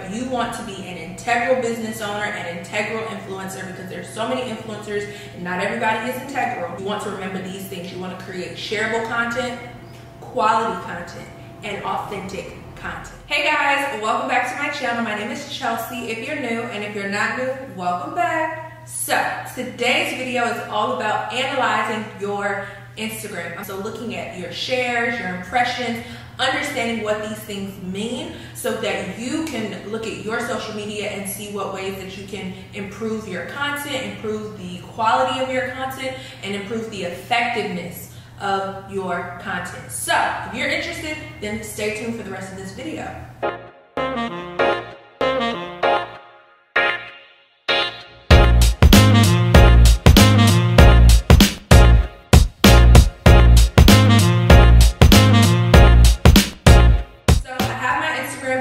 You want to be an integral business owner, an integral influencer, because there's so many influencers and not everybody is integral. You want to remember these things. You want to create shareable content, quality content, and authentic content. Hey guys, welcome back to my channel. My name is Chelsea if you're new, and if you're not new, welcome back. So today's video is all about analyzing your Instagram. So looking at your shares, your impressions, understanding what these things mean so that you can look at your social media and see what ways that you can improve your content, improve the quality of your content, and improve the effectiveness of your content. So if you're interested, then stay tuned for the rest of this video.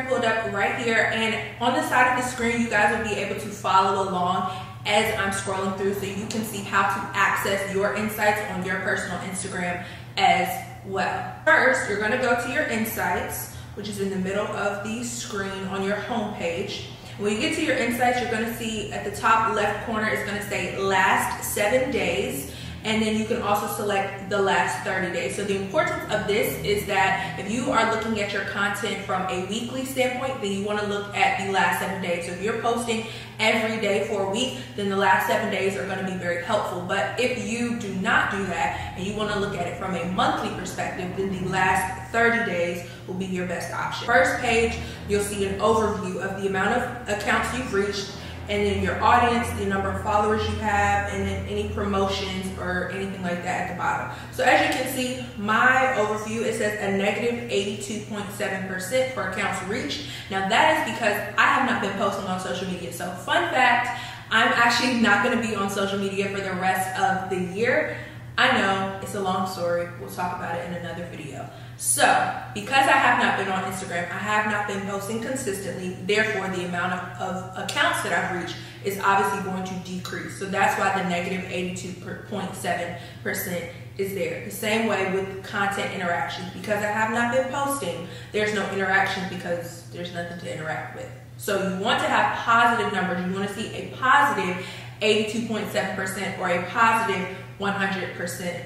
Pulled up right here, and on the side of the screen you guys will be able to follow along as I'm scrolling through, so you can see how to access your insights on your personal Instagram as well. First, you're going to go to your insights, which is in the middle of the screen on your home page. When you get to your insights, you're going to see at the top left corner it's going to say last 7 days. And then you can also select the last 30 days. So the importance of this is that if you are looking at your content from a weekly standpoint, then you want to look at the last 7 days. So if you're posting every day for a week, then the last 7 days are going to be very helpful. But if you do not do that and you want to look at it from a monthly perspective, then the last 30 days will be your best option. First page, you'll see an overview of the amount of accounts you've reached, and then your audience, the number of followers you have, and then any promotions or anything like that at the bottom. So as you can see, my overview, it says a negative 82.7% for accounts reached. Now that is because I have not been posting on social media. So fun fact, I'm actually not going to be on social media for the rest of the year. I know, it's a long story. We'll talk about it in another video. So, because I have not been on Instagram, I have not been posting consistently, therefore the amount of accounts that I've reached is obviously going to decrease. So that's why the negative 82.7% is there. The same way with content interactions. Because I have not been posting, there's no interaction because there's nothing to interact with. So you want to have positive numbers. You want to see a positive 82.7% or a positive 100%.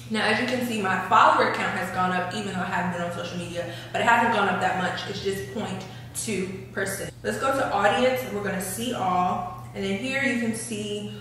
Now, as you can see, my follower count has gone up even though I haven't been on social media, but it hasn't gone up that much. It's just 0.2%. Let's go to audience, and we're going to see all. And then here you can see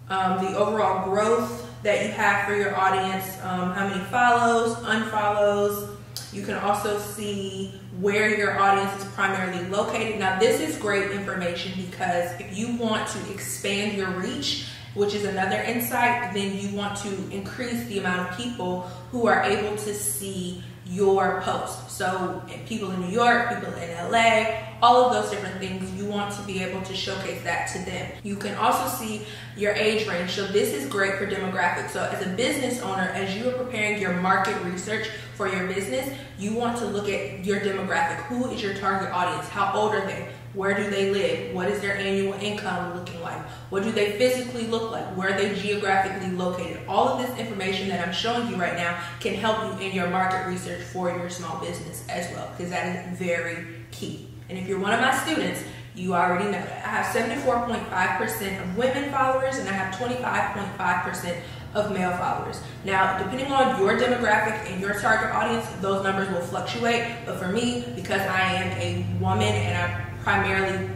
the overall growth that you have for your audience, how many follows, unfollows. You can also see where your audience is primarily located. Now, this is great information because if you want to expand your reach, which is another insight, then you want to increase the amount of people who are able to see your post. So people in New York, people in LA, all of those different things, you want to be able to showcase that to them. You can also see your age range. So this is great for demographics. So as a business owner, as you are preparing your market research for your business, you want to look at your demographic. Who is your target audience? How old are they? Where do they live? What is their annual income looking like? What do they physically look like? Where are they geographically located? All of this information that I'm showing you right now can help you in your market research for your small business as well, because that is very key. And if you're one of my students, you already know that. I have 74.5% of women followers, and I have 25.5% of male followers. Now, depending on your demographic and your target audience, those numbers will fluctuate. But for me, because I am a woman and I primarily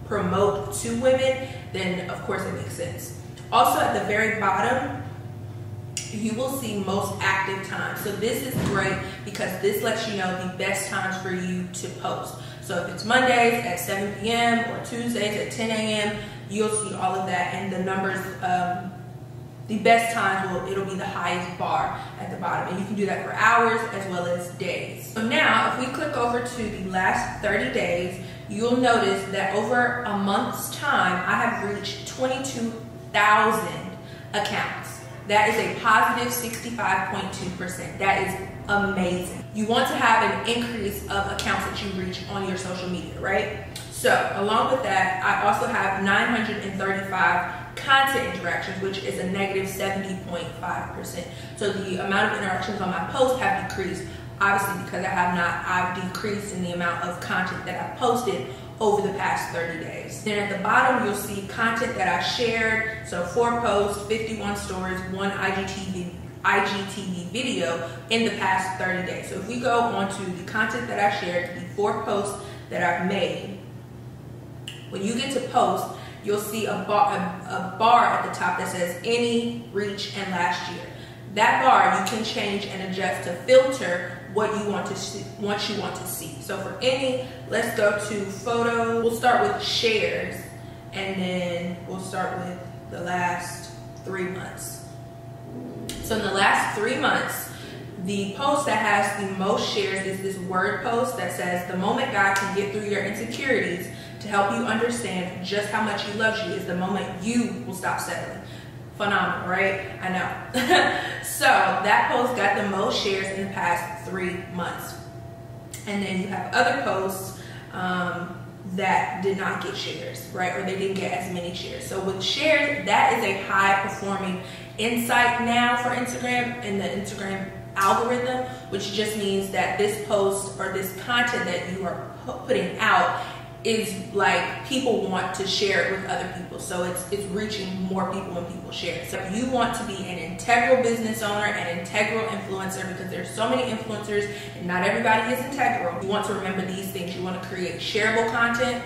promote to women, then of course it makes sense. Also at the very bottom, you will see most active times. So this is great because this lets you know the best times for you to post. So if it's Mondays at 7 p.m. or Tuesdays at 10 a.m., you'll see all of that, and the numbers, the best times, it'll be the highest bar at the bottom. And you can do that for hours as well as days. So now if we click over to the last 30 days, you'll notice that over a month's time, I have reached 22,000 accounts. That is a positive 65.2%. That is amazing. You want to have an increase of accounts that you reach on your social media, right? So along with that, I also have 935 content interactions, which is a negative 70.5%. So the amount of interactions on my post have decreased Obviously, because I've decreased in the amount of content that I've posted over the past 30 days. Then at the bottom, you'll see content that I shared. So 4 posts, 51 stories, 1 IGTV video in the past 30 days. So if we go on to the content that I shared, the 4 posts that I've made, when you get to post, you'll see a bar at the top that says any, reach, and last year. That bar you can change and adjust to filter what you want to see. So for any, let's go to photo. We'll start with shares, and then we'll start with the last 3 months. So in the last 3 months, the post that has the most shares is this word post that says, "The moment God can get through your insecurities to help you understand just how much He loves you is the moment you will stop settling." Phenomenal, right? I know. So that post got the most shares in the past 3 months. And then you have other posts that did not get shares, right? Or they didn't get as many shares. So with shares, that is a high performing insight now for Instagram and the Instagram algorithm, which just means that this post or this content that you are putting out is like people want to share it with other people, so it's reaching more people when people share it. So if you want to be an integral business owner, an integral influencer, because there's so many influencers and not everybody is integral, you want to remember these things. You want to create shareable content,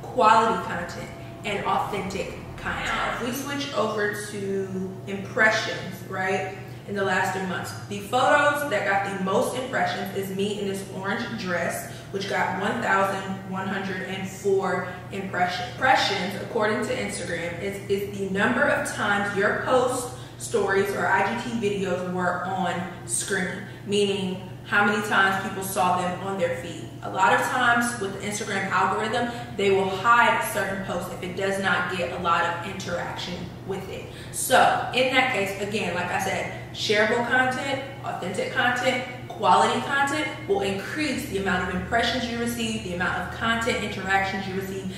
quality content, and authentic content. If we switch over to impressions, right? In the last 3 months, the photos that got the most impressions is me in this orange dress, which got 1,104 impressions. Impressions, according to Instagram, is the number of times your posts, stories, or IGTV videos were on screen, meaning how many times people saw them on their feed. A lot of times with the Instagram algorithm, they will hide certain posts if it does not get a lot of interaction with it. So in that case, again, like I said, shareable content, authentic content, quality content will increase the amount of impressions you receive, the amount of content interactions you receive,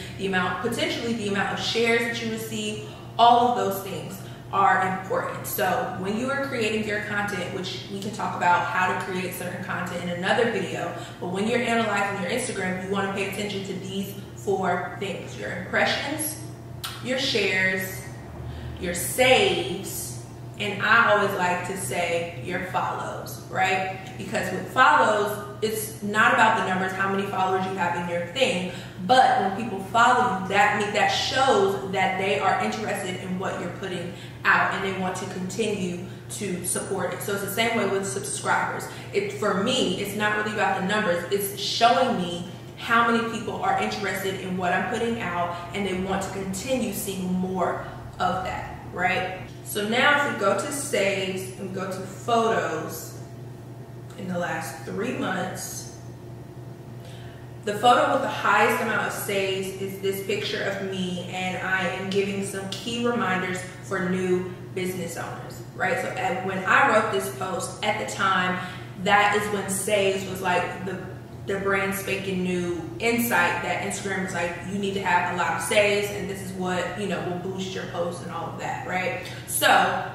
potentially the amount of shares that you receive. All of those things are important. So when you are creating your content, which we can talk about how to create certain content in another video, but when you're analyzing your Instagram, you want to pay attention to these 4 things: your impressions, your shares, your saves, and I always like to say your follows, right? Because with follows, it's not about the numbers, how many followers you have in your thing, but when people follow you, that shows that they are interested in what you're putting out and they want to continue to support it. So it's the same way with subscribers. For me, it's not really about the numbers, it's showing me how many people are interested in what I'm putting out and they want to continue seeing more of that, right? So now if we go to saves and go to photos in the last 3 months, the photo with the highest amount of saves is this picture of me, and I am giving some key reminders for new business owners, right? So when I wrote this post at the time, that is when saves was like the brand spanking new insight that Instagram is like, you need to have a lot of saves, and this is what, will boost your posts and all of that, right? So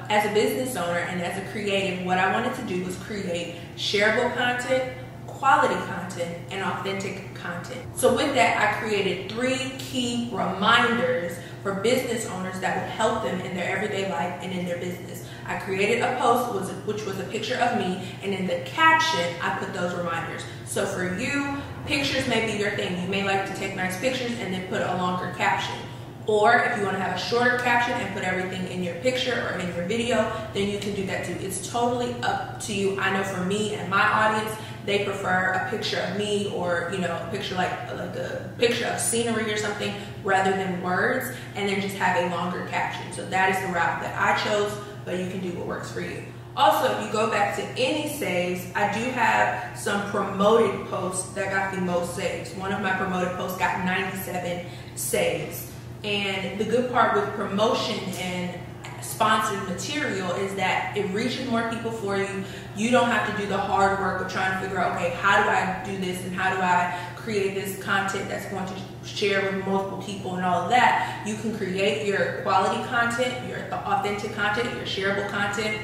as a business owner and as a creative, what I wanted to do was create shareable content, quality content, and authentic content. So with that, I created 3 key reminders for business owners that would help them in their everyday life and in their business. I created a post which was a picture of me, and in the caption, I put those reminders. So for you, pictures may be your thing. You may like to take nice pictures and then put a longer caption. Or if you want to have a shorter caption and put everything in your picture or in your video, then you can do that too. It's totally up to you. I know for me and my audience, they prefer a picture of me or a picture like a picture of scenery or something rather than words, and then just have a longer caption. So that is the route that I chose, but you can do what works for you. Also, if you go back to any saves, I do have some promoted posts that got the most saves. One of my promoted posts got 97 saves. And the good part with promotion and sponsored material is that it reaches more people for you. You don't have to do the hard work of trying to figure out, okay, how do I do this and how do I create this content that's going to share with multiple people and all of that. You can create your quality content, your authentic content, your shareable content,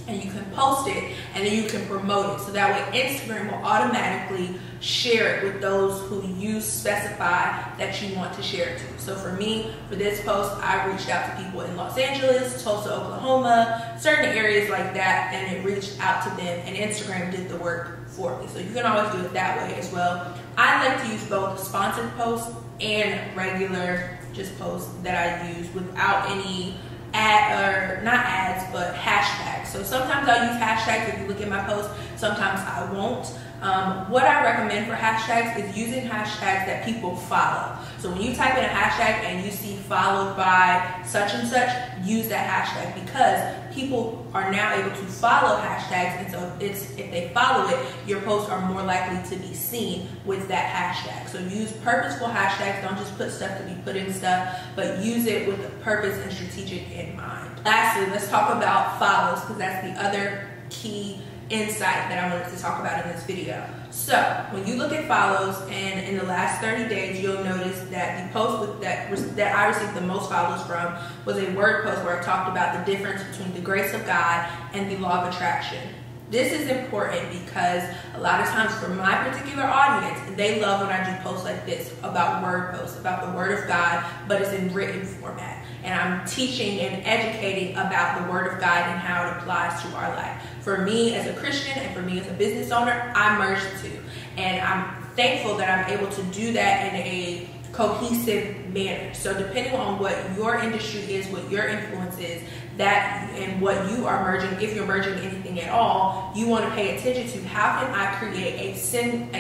and you can post it, and then you can promote it. So that way Instagram will automatically share it with those who you specify that you want to share it to. So for me, for this post, I reached out to people in Los Angeles, Tulsa, Oklahoma, certain areas like that, and it reached out to them, and Instagram did the work for me. So you can always do it that way as well. I like to use both sponsored posts and regular just posts that I use without any not ads, but hashtags. So sometimes I'll use hashtags if you look at my posts, sometimes I won't. What I recommend for hashtags is using hashtags that people follow. So when you type in a hashtag and you see followed by such and such, use that hashtag, because people are now able to follow hashtags, and so if they follow it, your posts are more likely to be seen with that hashtag. So use purposeful hashtags. Don't just put stuff to be putting stuff, but use it with a purpose and strategic in mind. Lastly, let's talk about follows, because that's the other key insight that I wanted to talk about in this video. So when you look at follows, and in the last 30 days, you'll notice that the post that I received the most follows from was a word post where I talked about the difference between the grace of God and the law of attraction. This is important because a lot of times for my particular audience, they love when I do posts like this about word posts, about the word of God, but it's in written format. And I'm teaching and educating about the word of God and how it applies to our life. For me as a Christian and for me as a business owner, I merge the two. And I'm thankful that I'm able to do that in a cohesive manner. So depending on what your industry is, what your influence is, that and what you are merging, if you're merging anything at all, you want to pay attention to how can I create a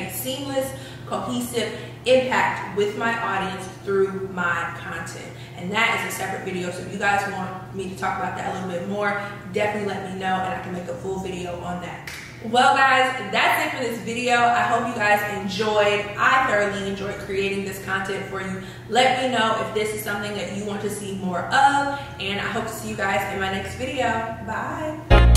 seamless, cohesive impact with my audience through my content. And that is a separate video. So if you guys want me to talk about that a little bit more, definitely let me know and I can make a full video on that. Well guys, that's it for this video. I hope you guys enjoyed. I thoroughly enjoyed creating this content for you. Let me know if this is something that you want to see more of, and I hope to see you guys in my next video. Bye.